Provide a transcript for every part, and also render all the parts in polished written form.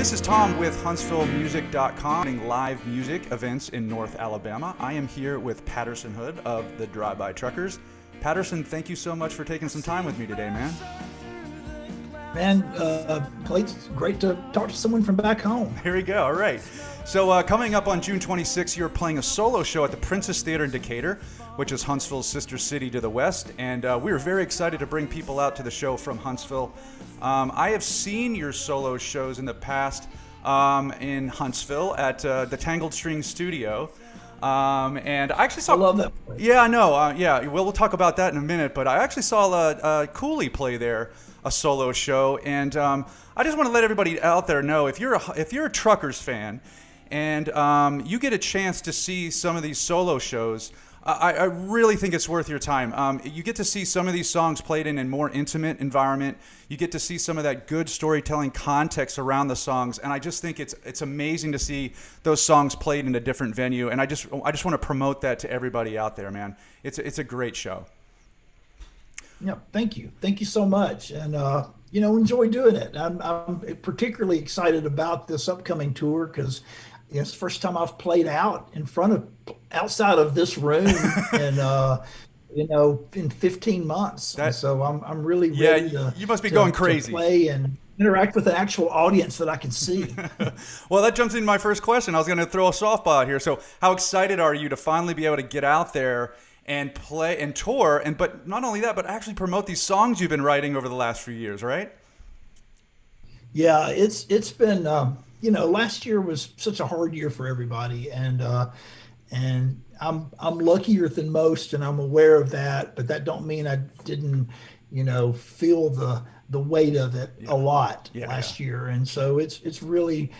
This is Tom with HuntsvilleMusic.com, doing live music events in North Alabama. I am here with Patterson Hood of the Drive-By Truckers. Patterson, thank you so much for taking some time with me today, man. Man, it's great to talk to someone from back home. Here we go. All right. So coming up on June 26th, you're playing a solo show at the Princess Theater in Decatur, which is Huntsville's sister city to the west. And we were very excited to bring people out to the show from Huntsville. I have seen your solo shows in the past in Huntsville at the Tangled String Studio. And I actually saw. I love that place. Yeah, I know. Yeah, we'll talk about that in a minute. But I actually saw Cooley play there, a solo show, and I just want to let everybody out there know if you're a Truckers fan, and you get a chance to see some of these solo shows. I really think it's worth your time. You get to see some of these songs played in a more intimate environment. You get to see some of that good storytelling context around the songs, and I just think it's amazing to see those songs played in a different venue. And I just want to promote that to everybody out there, man. It's a great show. Yeah, thank you so much, and enjoy doing it. I'm particularly excited about this upcoming tour because it's the first time I've played outside of this room in 15 months. So I'm really ready to, you must be going crazy. To play and interact with an actual audience that I can see. Well, that jumps into my first question. I was going to throw a softball out here. So how excited are you to finally be able to get out there and play and tour, but not only that, but actually promote these songs you've been writing over the last few years, right? Yeah, it's been last year was such a hard year for everybody, and I'm luckier than most, and I'm aware of that. But that don't mean I didn't feel the weight of it a lot last year, and so it's really.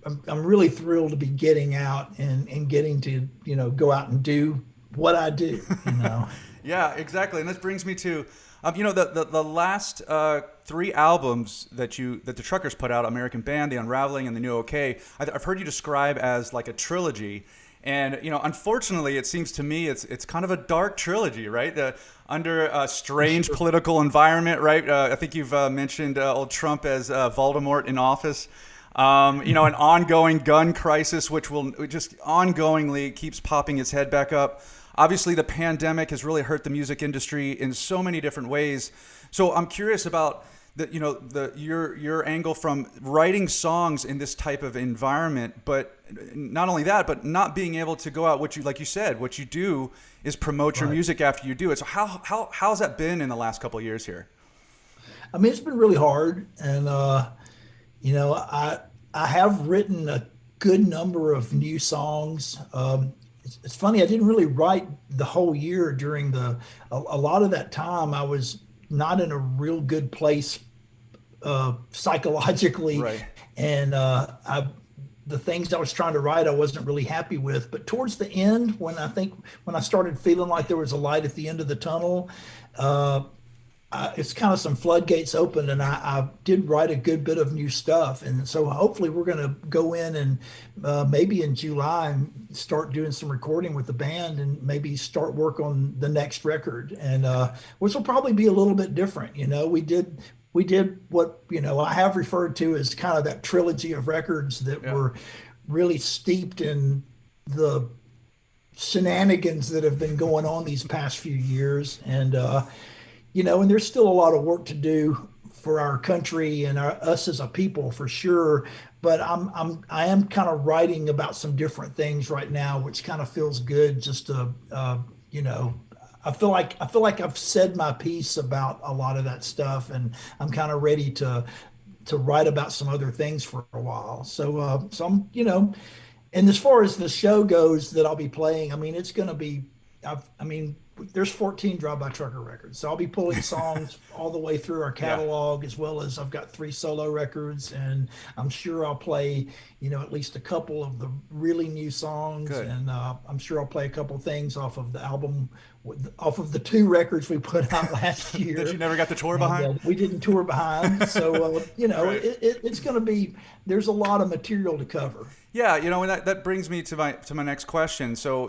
I'm really thrilled to be getting out and getting to go out and do what I do. Yeah, exactly. And this brings me to the last three albums that the Truckers put out, American Band, The Unraveling, and The New OK, I've heard you describe as like a trilogy. And unfortunately, it seems to me it's kind of a dark trilogy, right? Under a strange political environment, right? I think you've mentioned old Trump as Voldemort in office. An ongoing gun crisis, which just ongoingly keeps popping its head back up. Obviously, the pandemic has really hurt the music industry in so many different ways. So I'm curious about your angle from writing songs in this type of environment, but not only that, but not being able to go out. Like you said, what you do is promote your music after you do it. So how's that been in the last couple of years here? I mean, it's been really hard, and I have written a good number of new songs. It's funny, I didn't really write the whole year during a lot of that time. I was not in a real good place psychologically. Right. And the things I was trying to write, I wasn't really happy with. But towards the end, when I started feeling like there was a light at the end of the tunnel, it's kind of some floodgates opened, and I did write a good bit of new stuff. And so hopefully we're going to go in and maybe in July and start doing some recording with the band and maybe start work on the next record, and which will probably be a little bit different. We did what I have referred to as kind of that trilogy of records that were really steeped in the shenanigans that have been going on these past few years, and and there's still a lot of work to do for our country and us as a people, for sure. But I am kind of writing about some different things right now, which kind of feels good. Just to I feel like I've said my piece about a lot of that stuff, and I'm kind of ready to write about some other things for a while. So I'm and as far as the show goes that I'll be playing, I mean, it's going to be. There's 14 Drive-By Trucker records. So I'll be pulling songs all the way through our catalog, as well as I've got 3 solo records, and I'm sure I'll play, at least a couple of the really new songs. Good. And I'm sure I'll play a couple things off of the album, off of the 2 records we put out last year. That you never got the tour behind? We didn't tour behind. So, right. It's going to be, there's a lot of material to cover. Yeah, and that brings me to my next question. So,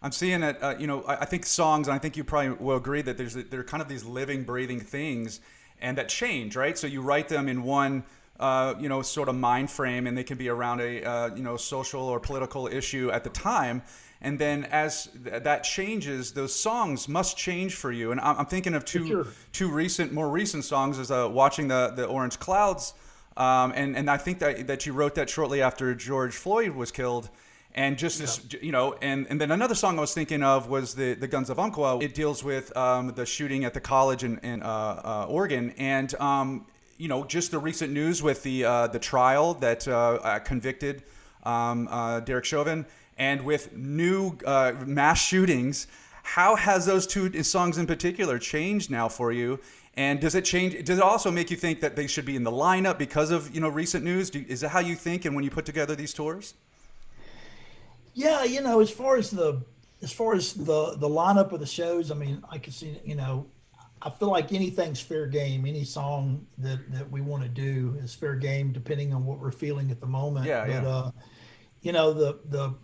I'm seeing it, I think songs, and I think you probably will agree that they're kind of these living, breathing things, and that change, right? So you write them in one sort of mind frame, and they can be around a social or political issue at the time. And then as that changes, those songs must change for you. And I'm thinking of more recent songs as watching the Orange Clouds. And I think that you wrote that shortly after George Floyd was killed. And just this, and then another song I was thinking of was the Guns of Umpqua. It deals with the shooting at the college in Oregon. And, just the recent news with the trial that convicted Derek Chauvin. And with new mass shootings, how has those two songs in particular changed now for you? And does it also make you think that they should be in the lineup because of recent news? Is that how you think, and when you put together these tours? Yeah, as far as the lineup of the shows, I mean, I can see, I feel like anything's fair game. Any song that we want to do is fair game, depending on what we're feeling at the moment. Yeah. The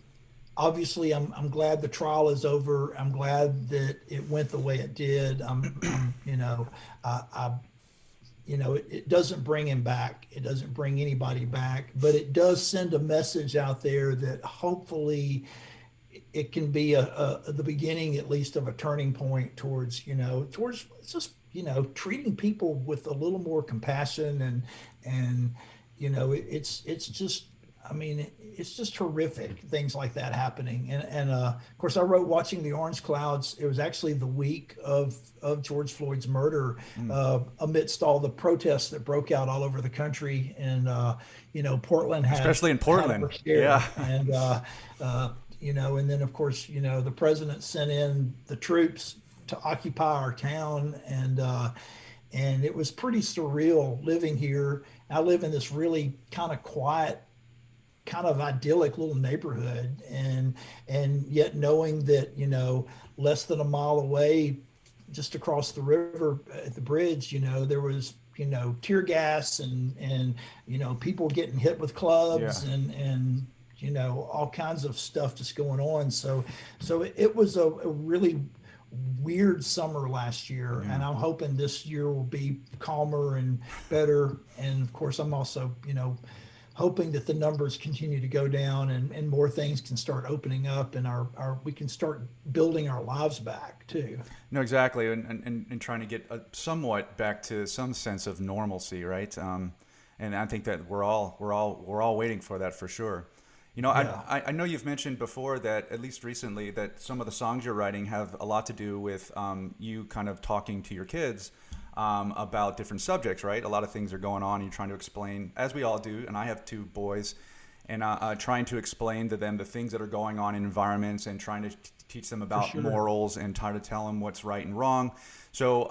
obviously, I'm glad the trial is over. I'm glad that it went the way it did. It doesn't bring him back. It doesn't bring anybody back, but it does send a message out there that hopefully it can be the beginning, at least, of a turning point towards just treating people with a little more compassion and it's just. I mean, it's just horrific, things like that happening. And of course, I wrote Watching the Orange Clouds. It was actually the week of George Floyd's murder, amidst all the protests that broke out all over the country. And, Portland had... Especially in Portland. Yeah. And, and then, of course, the president sent in the troops to occupy our town. And it was pretty surreal living here. I live in this really kind of quiet, kind of idyllic little neighborhood, and yet knowing that less than a mile away, just across the river at the bridge, there was tear gas and people getting hit with clubs and all kinds of stuff just going on. So it was a really weird summer last year, and I'm hoping this year will be calmer and better. And of course, I'm also hoping that the numbers continue to go down and more things can start opening up, and we can start building our lives back too. No, exactly, and trying to get somewhat back to some sense of normalcy, right? And I think that we're all waiting for that for sure. I know you've mentioned before that, at least recently, that some of the songs you're writing have a lot to do with you kind of talking to your kids about different subjects, right? A lot of things are going on, and you're trying to explain, as we all do, and I have two boys, and trying to explain to them the things that are going on in environments, and trying to teach them about morals, and try to tell them what's right and wrong. So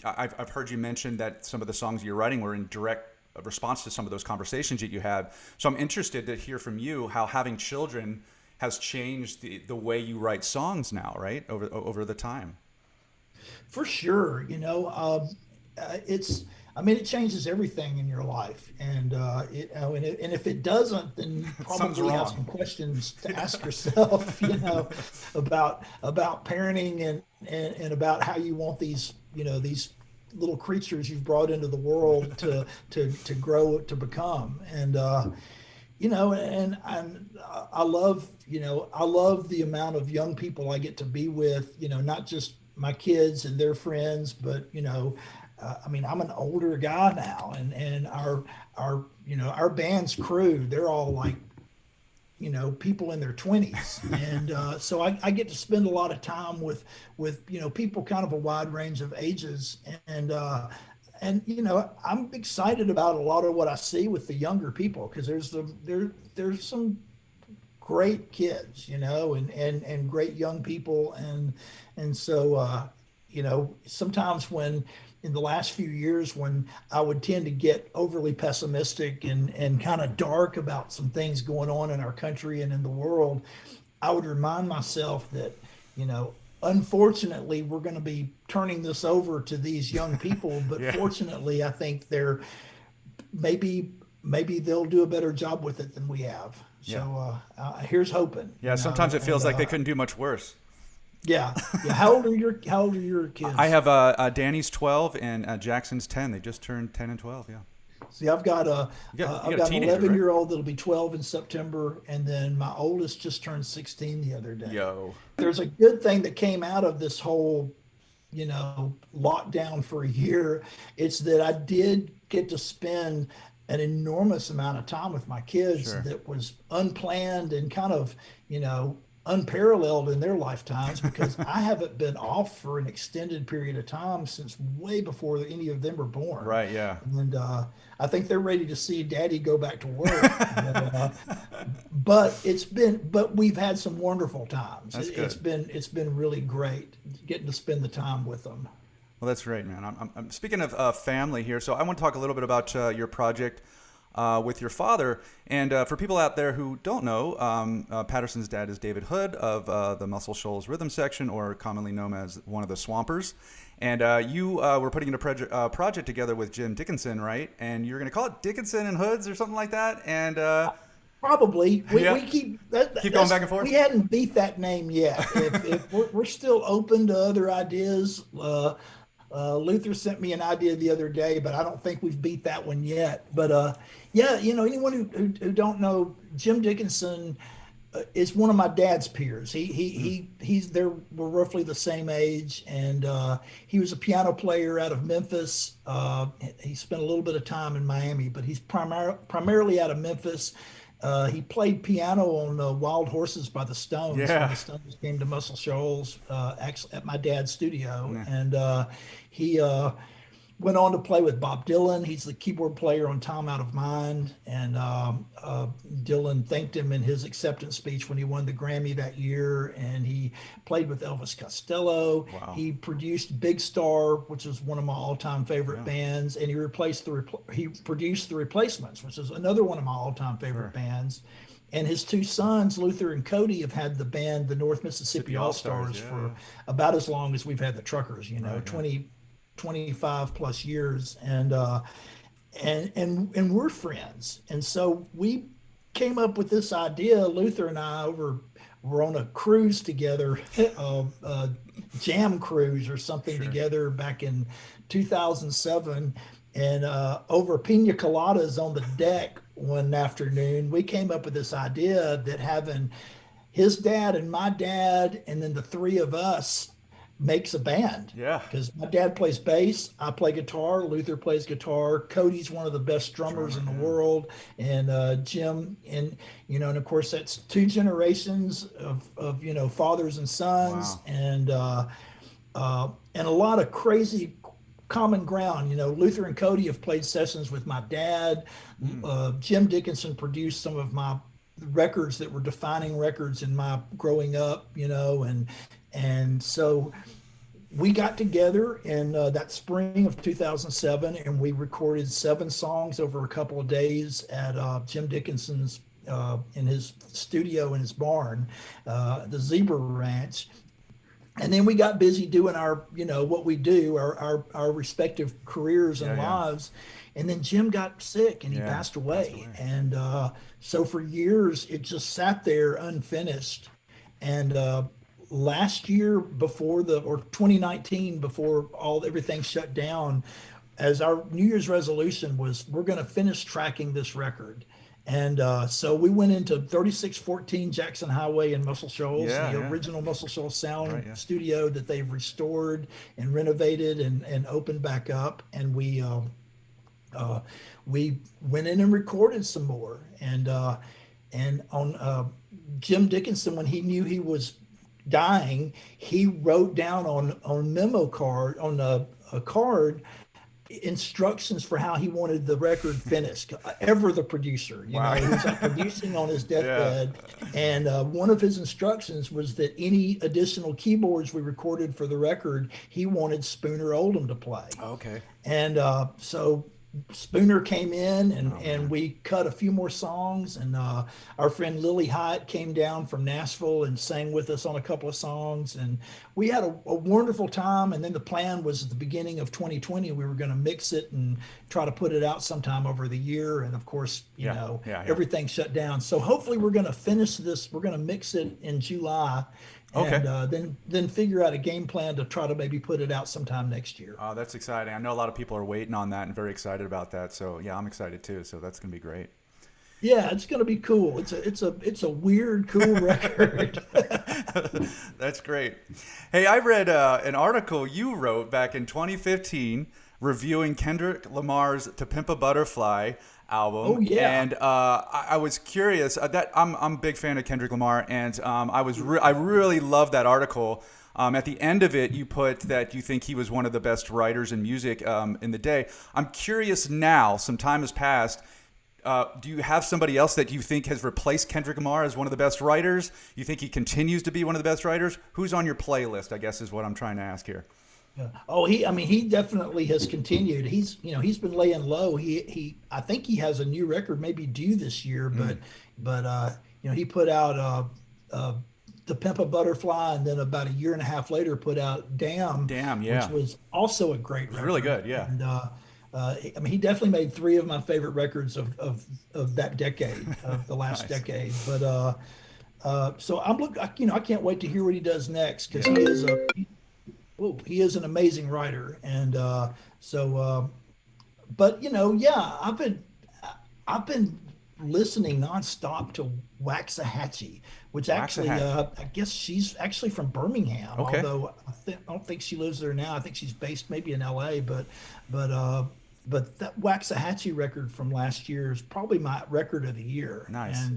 I've heard you mention that some of the songs you're writing were in direct response to some of those conversations that you had. So I'm interested to hear from you how having children has changed the way you write songs now, right? Over the time. For sure. It changes everything in your life. And, and if it doesn't, then you probably have some questions to ask yourself, about parenting and about how you want these little creatures you've brought into the world to grow, to become. And, and I love the amount of young people I get to be with, not just my kids and their friends, but, I'm an older guy now, and our band's crew, they're all like, people in their 20s. And so I get to spend a lot of time with people kind of a wide range of ages. And I'm excited about a lot of what I see with the younger people, because there's some great kids, and great young people. And so, sometimes when in the last few years, when I would tend to get overly pessimistic and kind of dark about some things going on in our country and in the world, I would remind myself that, unfortunately, we're going to be turning this over to these young people. But fortunately, I think they're maybe they'll do a better job with it than we have. So here's hoping. Yeah, sometimes it feels like they couldn't do much worse. Yeah. How old are your kids? I have Danny's 12 and Jackson's 10. They just turned 10 and 12. Yeah. See, I've got You I've got a got an teenager, 11-year-old that'll be 12 in September, and then my oldest just turned 16 the other right? day. Yo. There's a good thing that came out of this whole, lockdown for a year. It's that I did get to spend an enormous amount of time with my kids Sure. that was unplanned and kind of, you know, unparalleled in their lifetimes because I haven't been off for an extended period of time since way before any of them were born. Right. Yeah. And I think they're ready to see daddy go back to work. But we've had some wonderful times. That's good. It's been really great getting to spend the time with them. Well, that's great, man. I'm speaking of family here, so I want to talk a little bit about your project with your father. And for people out there who don't know, Patterson's dad is David Hood of the Muscle Shoals Rhythm Section, or commonly known as one of the Swampers. And you were putting a project together with Jim Dickinson, right? And you're going to call it Dickinson and Hoods or something like that. And Probably yeah, we keep keep going back and forth. we hadn't beat that name yet. If we're still open to other ideas. Luther sent me an idea the other day, but I don't think we've beat that one yet. But yeah, anyone who don't know, Jim Dickinson is one of my dad's peers. He's there. We're roughly the same age, and he was a piano player out of Memphis. He spent a little bit of time in Miami, but he's primarily out of Memphis. He played piano on Wild Horses by the Stones when Yeah. the Stones came to Muscle Shoals, actually at my dad's studio. Yeah. And he went on to play with Bob Dylan. He's the keyboard player on Time Out of Mind. And Dylan thanked him in his acceptance speech when he won the Grammy that year. And he played with Elvis Costello. Wow. He produced Big Star, which is one of my all-time favorite bands. And he produced The Replacements, which is another one of my all-time favorite bands. And his two sons, Luther and Cody, have had the band, the North Mississippi All-Stars, for about as long as we've had the Truckers, 25 plus years. And we're friends. And so we came up with this idea. Luther and I were on a cruise together, a jam cruise or something together back in 2007. And over pina coladas on the deck one afternoon, we came up with this idea that having his dad and my dad, and then the three of us, makes a band. Yeah. Because my dad plays bass, I play guitar, Luther plays guitar, Cody's one of the best drummers in the world, and Jim, and of course that's two generations of fathers and sons. Wow. And a lot of crazy common ground. Luther and Cody have played sessions with my dad. Jim Dickinson produced some of my records that were defining records in my growing up, and so we got together in that spring of 2007, and we recorded 7 songs over a couple of days at Jim Dickinson's in his studio in his barn, the Zebra Ranch. And then we got busy doing our, what we do, our respective careers and lives. And then Jim got sick and he passed away. And so for years, it just sat there unfinished. And last year or 2019, before everything shut down, as our New Year's resolution was, we're going to finish tracking this record. And so we went into 3614 Jackson Highway in Muscle Shoals, original Muscle Shoals sound studio that they've restored and renovated and opened back up. And we went in and recorded some more. And on Jim Dickinson, when he knew he was dying, he wrote down on memo card, on a card, instructions for how he wanted the record finished. Ever the producer, he was like producing on his deathbed, and one of his instructions was that any additional keyboards we recorded for the record, he wanted Spooner Oldham to play. Okay. And so Spooner came in and we cut a few more songs, and our friend Lily Hyatt came down from Nashville and sang with us on a couple of songs, and we had a wonderful time. And then the plan was at the beginning of 2020 we were going to mix it and try to put it out sometime over the year, and of course everything shut down. So hopefully we're going to finish this, we're going to mix it in July, Okay. and then figure out a game plan to try to maybe put it out sometime next year. Oh, that's exciting. I know a lot of people are waiting on that and very excited about that. So yeah, I'm excited too. So that's gonna be great. Yeah, it's going to be cool. It's a weird, cool record. That's great. Hey, I read an article you wrote back in 2015 reviewing Kendrick Lamar's "To Pimp a Butterfly" album, Oh yeah. and I was curious. That I'm a big fan of Kendrick Lamar, and I really loved that article. At the end of it, you put that you think he was one of the best writers in music in the day. I'm curious now. Some time has passed. Do you have somebody else that you think has replaced Kendrick Lamar as one of the best writers? You think he continues to be one of the best writers? Who's on your playlist, I guess is what I'm trying to ask here. Yeah. Oh, I mean, he definitely has continued. He's been laying low. I think he has a new record maybe due this year, but he put out "The Pimp a Butterfly," and then about a year and a half later put out "Damn," Damn, yeah. which was also a great record. Really good, yeah. And I mean, he definitely made three of my favorite records of that decade, of the last Nice. decade. But so I can't wait to hear what he does next because he is an amazing writer, and but yeah, I've been listening nonstop to Waxahachie, which actually Waxahachie. I guess she's actually from Birmingham, Okay. although I don't think she lives there now. I think she's based maybe in LA, but that Waxahachie record from last year is probably my record of the year. Nice.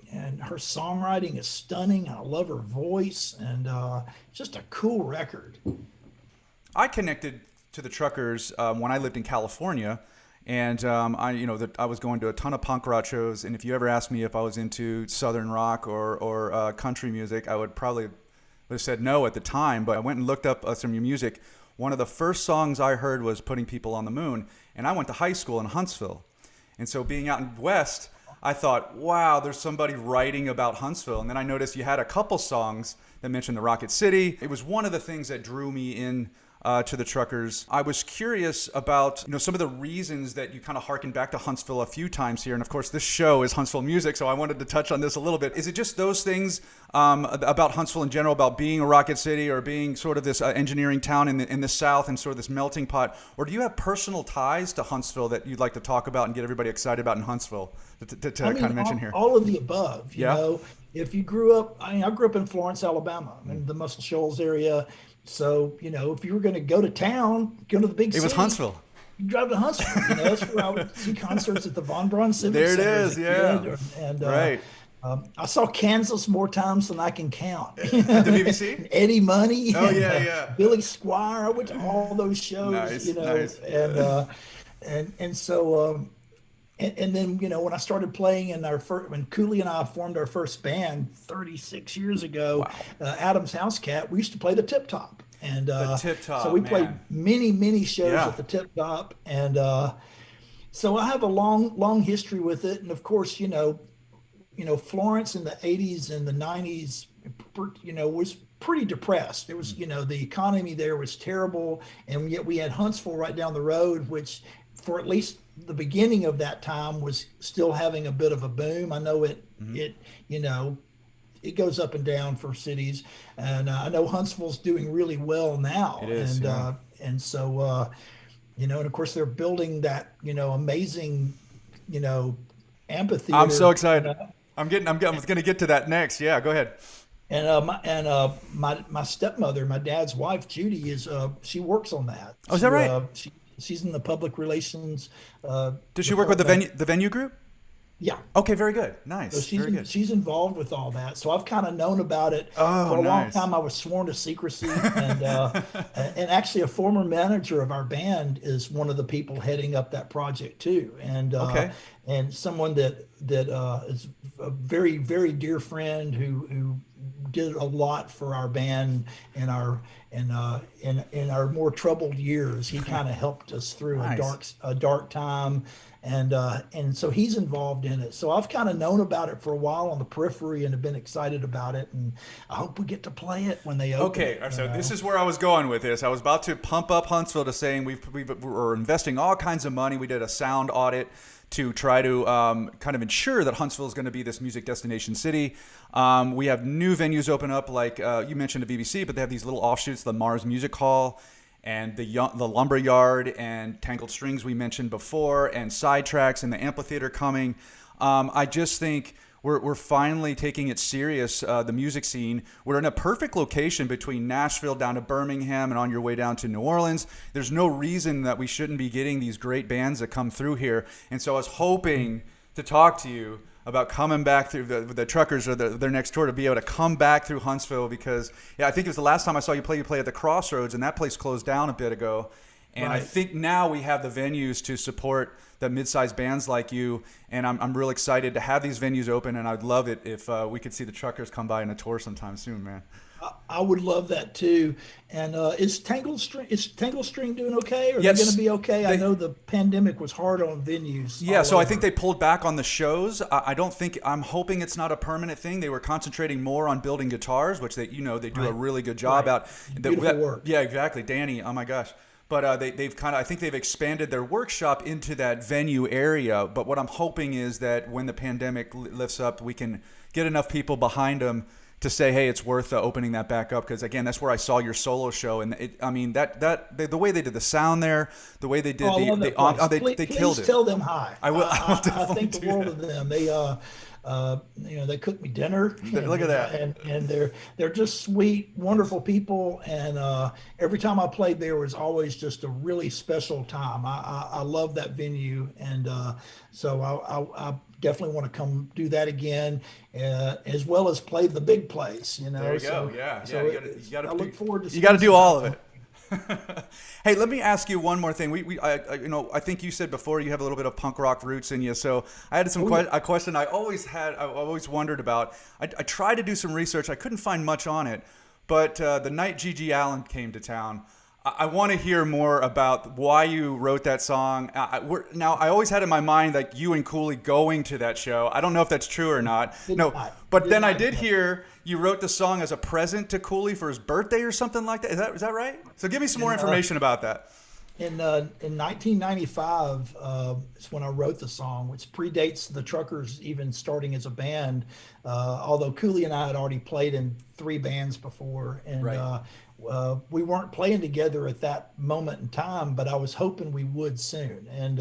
And her songwriting is stunning. I love her voice, and just a cool record. I connected to the Truckers when I lived in California, and I was going to a ton of punk rock shows. And if you ever asked me if I was into Southern rock or country music, I would have said no at the time. But I went and looked up some of your music. One of the first songs I heard was "Putting People on the Moon," and I went to high school in Huntsville, and so being out in West, I thought, wow, there's somebody writing about Huntsville. And then I noticed you had a couple songs that mentioned the Rocket City. It was one of the things that drew me in to the Truckers. I was curious about some of the reasons that you kind of harken back to Huntsville a few times here. And of course, this show is Huntsville music, so I wanted to touch on this a little bit. Is it just those things about Huntsville in general, about being a rocket city or being sort of this engineering town in the South and sort of this melting pot? Or do you have personal ties to Huntsville that you'd like to talk about and get everybody excited about in Huntsville to kind of mention here? All of the above. You Yeah. know, if you grew up, I grew up in Florence, Alabama, in the Muscle Shoals area. So, if you were going to go to town, go to the big It city, was Huntsville. you drive to Huntsville. That's where I would see concerts at the Von Braun Civic There it Center is, as a yeah. kid. And Right. I saw Kansas more times than I can count. At the BBC? Eddie Money. Oh, and, yeah, yeah. Billy Squire. I went to all those shows. Nice, nice. And so. And then, when I started playing when Cooley and I formed our first band 36 years ago, Wow. Adam's House Cat, we used to play the Tip Top. And The Tip Top, so we played man. many shows Yeah. at the Tip Top. And so I have a long history with it. And of course, Florence in the 80s and the 90s, was pretty depressed. It was, the economy there was terrible. And yet we had Huntsville right down the road, which for at least the beginning of that time was still having a bit of a boom. I know it goes up and down for cities, and I know Huntsville's doing really well now. It is, and yeah. and so and of course they're building that amazing amphitheater. I'm so excited. I'm going to get to that next. Yeah, go ahead. And my stepmother, my dad's wife, Judy, she works on that. Oh, is that right? She's in the public relations. Does she work with the venue group? Yeah. Okay, very good. Nice. So Very good. she's involved with all that. So I've kind of known about it Oh, for a long nice. time. I was sworn to secrecy, and actually a former manager of our band is one of the people heading up that project too. And Okay. and someone that is a very dear friend who did a lot for our band and in our more troubled years. He kind of helped us through Nice. a dark time, and so he's involved in it. So I've kind of known about it for a while on the periphery and have been excited about it, and I hope we get to play it when they open Okay, it. so this is where I was going with this. I was about to pump up Huntsville to saying we're investing all kinds of money. We did a sound audit to try to kind of ensure that Huntsville is going to be this music destination city. We have new venues open up, like you mentioned the BBC, but they have these little offshoots, the Mars Music Hall and the Lumber Yard and Tangled Strings we mentioned before, and Sidetracks and the amphitheater coming. I just think we're finally taking it serious, the music scene. We're in a perfect location between Nashville down to Birmingham and on your way down to New Orleans. There's no reason that we shouldn't be getting these great bands that come through here. And so I was hoping to talk to you about coming back through the truckers or their next tour, to be able to come back through Huntsville, because I think it was the last time I saw you play at the Crossroads, and that place closed down a bit ago. And I think now we have the venues to support the mid-sized bands like you, and I'm real excited to have these venues open, and I'd love it if we could see the truckers come by in a tour sometime soon, man. I would love that too. And is Tangled String doing okay? Are Yes, they going to be okay? I know the pandemic was hard on venues. Yeah, so over. I think they pulled back on the shows. I'm hoping it's not a permanent thing. They were concentrating more on building guitars, which they do a really good job at. Beautiful work. Yeah, exactly. Danny, oh my gosh. But I think they've expanded their workshop into that venue area. But what I'm hoping is that when the pandemic lifts up, we can get enough people behind them to say, hey, it's worth opening that back up. Because again, that's where I saw your solo show, and the way they did the sound there, the way they did they killed it. Please tell them hi. I will. I think the world of them. They they cooked me dinner. Look at that. And they're just sweet, wonderful people. And every time I played there was always just a really special time. I love that venue, and so I definitely want to come do that again, as well as play the big place. There you go. Yeah. So you got to. I look forward to. You got to do all of it. Hey, let me ask you one more thing. I think you said before you have a little bit of punk rock roots in you. So I had a question I always wondered about. I tried to do some research. I couldn't find much on it, but the night G.G. Allin came to town, I want to hear more about why you wrote that song. Now, I always had in my mind like you and Cooley going to that show. I don't know if that's true or not. But then I did hear you wrote the song as a present to Cooley for his birthday or something like that. Is that right? So give me some more information about that. In 1995 is when I wrote the song, which predates the Truckers even starting as a band. Although Cooley and I had already played in 3 bands before, and right. We weren't playing together at that moment in time, but I was hoping we would soon. And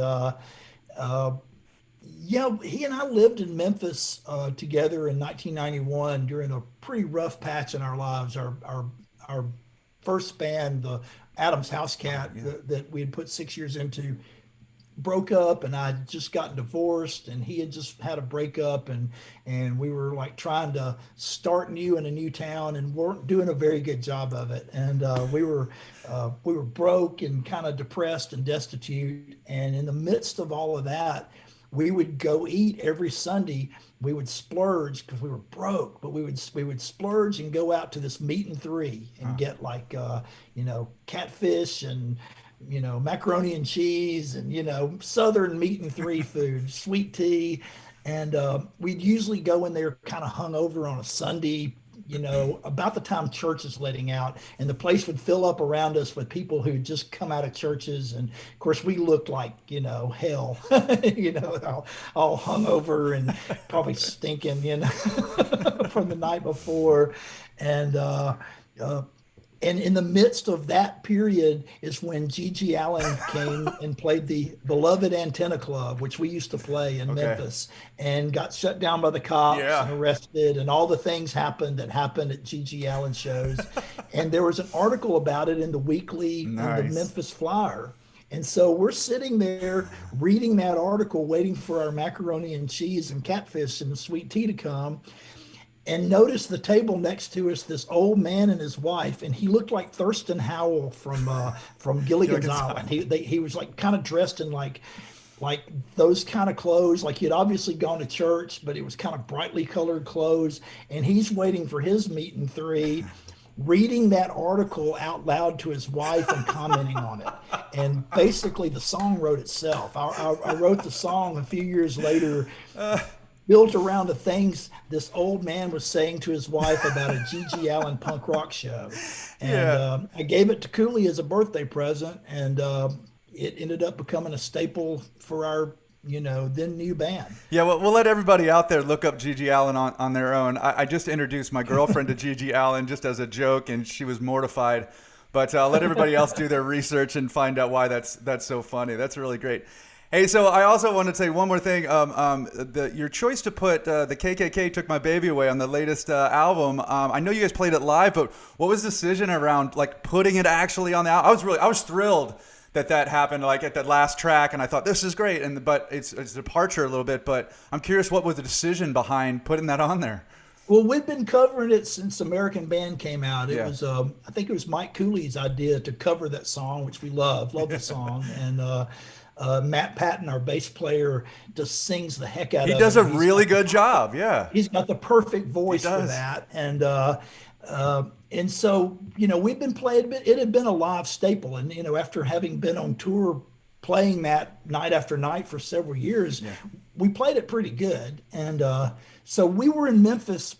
he and I lived in Memphis together in 1991 during a pretty rough patch in our lives. Our first band, the Adams House Cat, that we had put 6 years into, broke up, and I'd just gotten divorced, and he had just had a breakup, and we were like trying to start new in a new town and weren't doing a very good job of it. And we were broke and kind of depressed and destitute. And in the midst of all of that, we would go eat every Sunday. We would splurge because we were broke, but we would splurge and go out to this meat and three and get like catfish and macaroni and cheese and southern meat and three food, sweet tea, and we'd usually go in there kind of hungover on a Sunday, about the time church is letting out, and the place would fill up around us with people who had just come out of churches, and of course we looked like hell, all hungover and probably stinking, from the night before, and in the midst of that period is when G.G. Allin came and played the beloved Antenna Club, which we used to play in Memphis, and got shut down by the cops and arrested, and all the things happened at G.G. Allin shows. And there was an article about it in the Weekly, in the Memphis Flyer. And so we're sitting there reading that article, waiting for our macaroni and cheese and catfish and the sweet tea to come. And notice the table next to us, this old man and his wife, and he looked like Thurston Howell from Gilligan's Island. He was like kind of dressed in like those kind of clothes, like he had obviously gone to church, but it was kind of brightly colored clothes. And he's waiting for his meat and three, reading that article out loud to his wife and commenting on it. And basically, the song wrote itself. I wrote the song a few years later, built around the things this old man was saying to his wife about a G.G. Allin punk rock show. And I gave it to Cooley as a birthday present, and it ended up becoming a staple for our then new band. Yeah, well, we'll let everybody out there look up G.G. Allin on their own. I just introduced my girlfriend to G.G. Allin just as a joke, and she was mortified. But I'll let everybody else do their research and find out why that's so funny. That's really great. Hey, so I also want to say one more thing. Your choice to put the KKK Took My Baby Away on the latest album. I know you guys played it live, but what was the decision around like putting it actually on the album? I was thrilled that happened, like at that last track, and I thought this is great. But it's a departure a little bit. But I'm curious, what was the decision behind putting that on there? Well, we've been covering it since American Band came out. It was, I think it was Mike Cooley's idea to cover that song, which we love the song. And Matt Patton, our bass player, just sings the heck out of it. He does a really good job. Yeah. He's got the perfect voice for that. And so, we've been playing it. It had been a live staple. And, after having been on tour playing that night after night for several years, we played it pretty good. And so we were in Memphis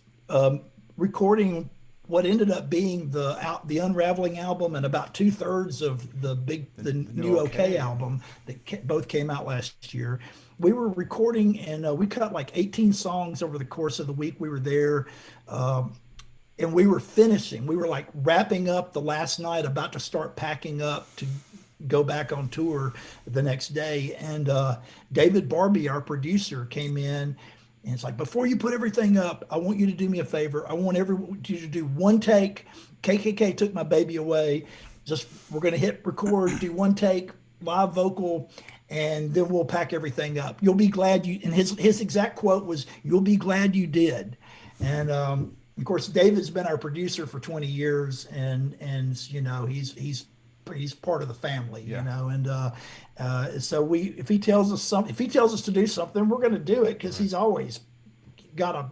recording what ended up being the Unraveling album and about 2/3 of the new OK album that both came out last year. We were recording, and we cut like 18 songs over the course of the week we were there. And we were finishing. We were like wrapping up the last night, about to start packing up to go back on tour the next day. And David Barbie, our producer, came in, and it's like, before you put everything up, I want you to do me a favor. I want you to do one take. KKK Took My Baby Away. We're going to hit record, do one take, live vocal, and then we'll pack everything up. You'll be glad you, and his exact quote was, "You'll be glad you did." And of course, David's been our producer for 20 years, and he's part of the family, and so if he tells us to do something, we're going to do it, because he's always got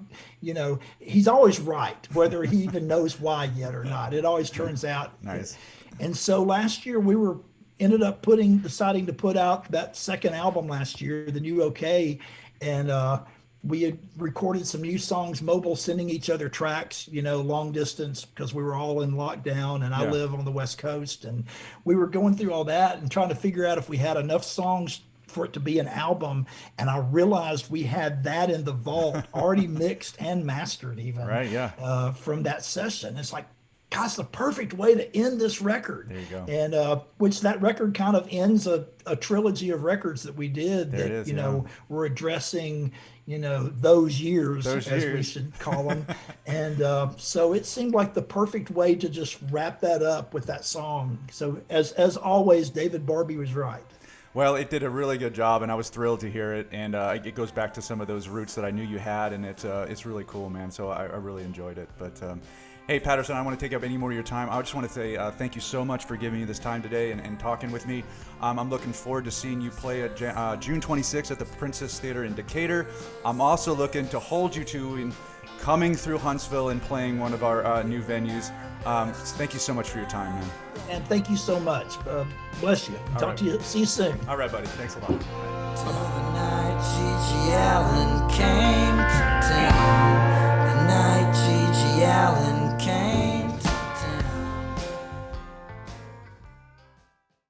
he's always right, whether he even knows why yet or not. It always turns out nice. And so last year we ended up deciding to put out that second album last year, the new OK, and we had recorded some new songs, mobile, sending each other tracks, long distance, because we were all in lockdown, and I live on the West Coast. And we were going through all that and trying to figure out if we had enough songs for it to be an album. And I realized we had that in the vault, already mixed and mastered even, from that session. It's like, gosh, the perfect way to end this record. There you go. And which that record kind of ends a trilogy of records that we did were addressing, those years, we should call them. And so it seemed like the perfect way to just wrap that up with that song. So as always, David Barbie was right. Well, it did a really good job, and I was thrilled to hear it. And it goes back to some of those roots that I knew you had, and it's really cool, man. So I really enjoyed it. But hey, Patterson, I don't want to take up any more of your time. I just want to say thank you so much for giving me this time today and talking with me. I'm looking forward to seeing you play at June 26th at the Princess Theater in Decatur. I'm also looking to hold you to in coming through Huntsville and playing one of our new venues. Thank you so much for your time, man. And thank you so much. Bless you. Talk to you. See you soon. All right, buddy. Thanks a lot. Till the night G.G. Allin came to town.